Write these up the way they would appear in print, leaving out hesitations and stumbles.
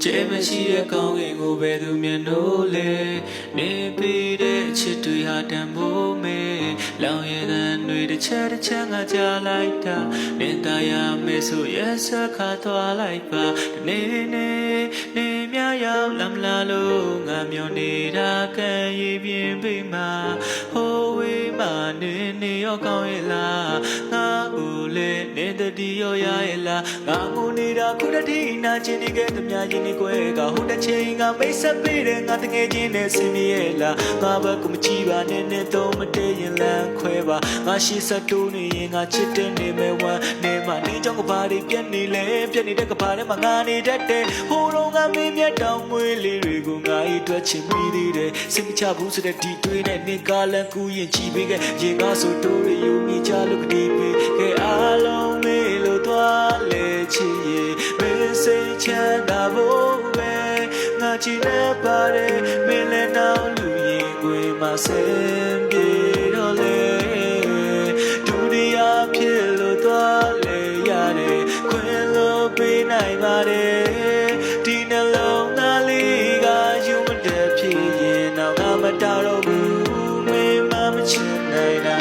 ကျေမရှိတဲ့ကောင်းကင်ကိုပဲသူမြင်လို့လေနေပြီးတဲ့ချစ်တွေဟာတန်ဖိုးမေလောင်ရည်တဲ့တွေတစ်ချက်ငါကြားလိုက်တာနေသားရမယ်ဆိုရက်စခါသွားလိုက်ပါနေမြရောက်လမ်းလာလို့ငါမျောနေတာကံရည်ပြင်းပြီးမှဟိုဝေးမှနေရောကောင်းရဲ့လားငါဦးလေနေတတိရောရရဲ့လားငါငိုနေတာခုတည်းနာချင်းဒီကဲသမျှရင်ဒီကွဲကဟိုတစ်ချိန်ကမိတ်ဆက်ပေးတယ်ငါတငယ်ချင်းနဲ့ဆင်းမြဲလားငါဘက်ကမကြည့်ပါနဲ့တော့မတည့်ရင်လမ်းခွဲပါငါရှိစတိုးနေရင်ငါချစ်တဲ့နေမဲ့ဝမ်းနေမှနေကြောင့်ကဘာတွေပြက်နေလဲပြက်နေတဲ့ကဘာထဲမှာငါနေတတ်တယ်ဟိုတော့ငါမင်းမြတ်တောင်မွေးလေးတွေကိုငါဤအတွက်ချင်ပြီးသေးတယ်စိတ်မချဘူးဆိုတဲ့ဒီတွေးနဲ့နေကားလန်ကူရင်ကြည်ပေးခဲ့ရင်ငါဆိုတိုးရယူမိချလို့ကတိပေးခဲ့အားလုံးမေးလို့သွားလေချစ်ရဲ့မင်းစိတ်ချမ်းသာဖို့ပဲငါချင်နေပါတယ်မင်းလည်းနောက်လူရင်ကိုယ်မှာဆင်းပြေတော့လေဒုတိယဖြစ်လို့သွားလေရတယ်ခွင့်လို့ပေးနိုင်ပါတယ်ဒီနှလုံးသားလေးကယူမတဲ့ဖြစ်ရင်တော့ငါမတားတော့ဘူးမင်းမချင်နိုင်တာ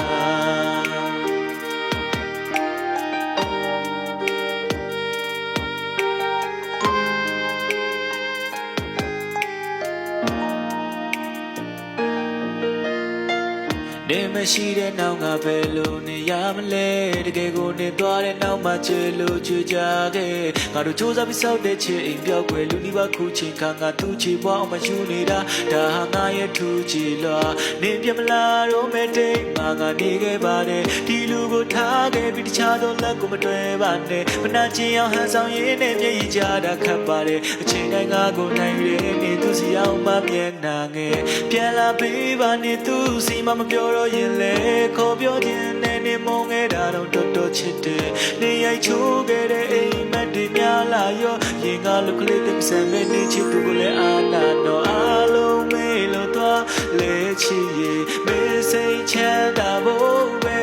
နေမရှိတဲ့နောက်ကဘယ်လိုနေရမလဲတကယ်ကိုနေသွားတဲ့နောက်မှချေလို့ချွကြခဲ့ငါတို့စူးစမ်းပြီးစောက်တဲ့ချေအိမ်ပြောက်ွယ်လူဒီပါခုချင်းခါငါသူ့ချေပွားအောင်မယူနေတာဒါဟာငါရဲ့ထူးချေလားနေပြမလားတော့မဲ့တိတ်ငါနေခဲ့ပါတယ်ဒီလူကိုထားခဲ့ပြီးတခြားသောလက်ကိုမတွဲပါနဲ့မနာချင်အောင်ဟန်ဆောင်ရင်းနဲ့မျက်ရည်ကြတာခတ်ပါတယ်အချိန်တိုင်းငါကိုနိုင်ရနေသူစီအောင်မမျက်နာငယ်ပြန်လာပေးပါနဲ့သူစီမမပြောတော့ရင်လေခေါ်ပြောခြင်းနဲ့နေမုန်းခဲ့တာတော့တော်ချစ်တယ်နေရိုက်ချိုးခဲ့တဲ့အိမ်မက်တွေများလာရောရင်ကလူကလေးတစ်စံမဲ့နေချစ်သူကိုလည်းအာနာတော့အားလုံးမေးလို့သွားလေချစ်ရဲ့မေးစိတ်ချမ်းသာဖို့ပဲ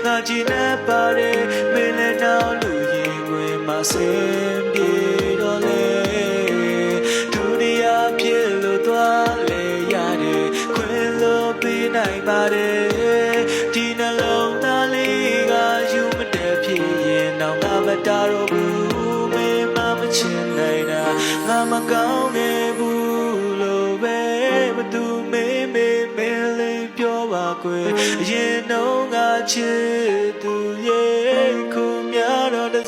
ငါကြည်နေပါတယ်မင်းလည်းနောက်လူရင်ကိုမှဆင်းပြေတော့လေဒုတိယဖြစ်လို့သွားလေရတယ်ခွင့်လို့ပေးနိုင်ပါတယ်ဒီနှလုံးသားလေးကယူမတဲ့ဖြစ်ရင်တော့ငါမတားတော့ဘူးမင်းမချင်နိုင်တာငါမကောင်းခဲ့ဘူးလို့ပဲမသူမေးလေးပြောပါကွယ်ရင်တော့ငါချစ်သူရဲ့ခု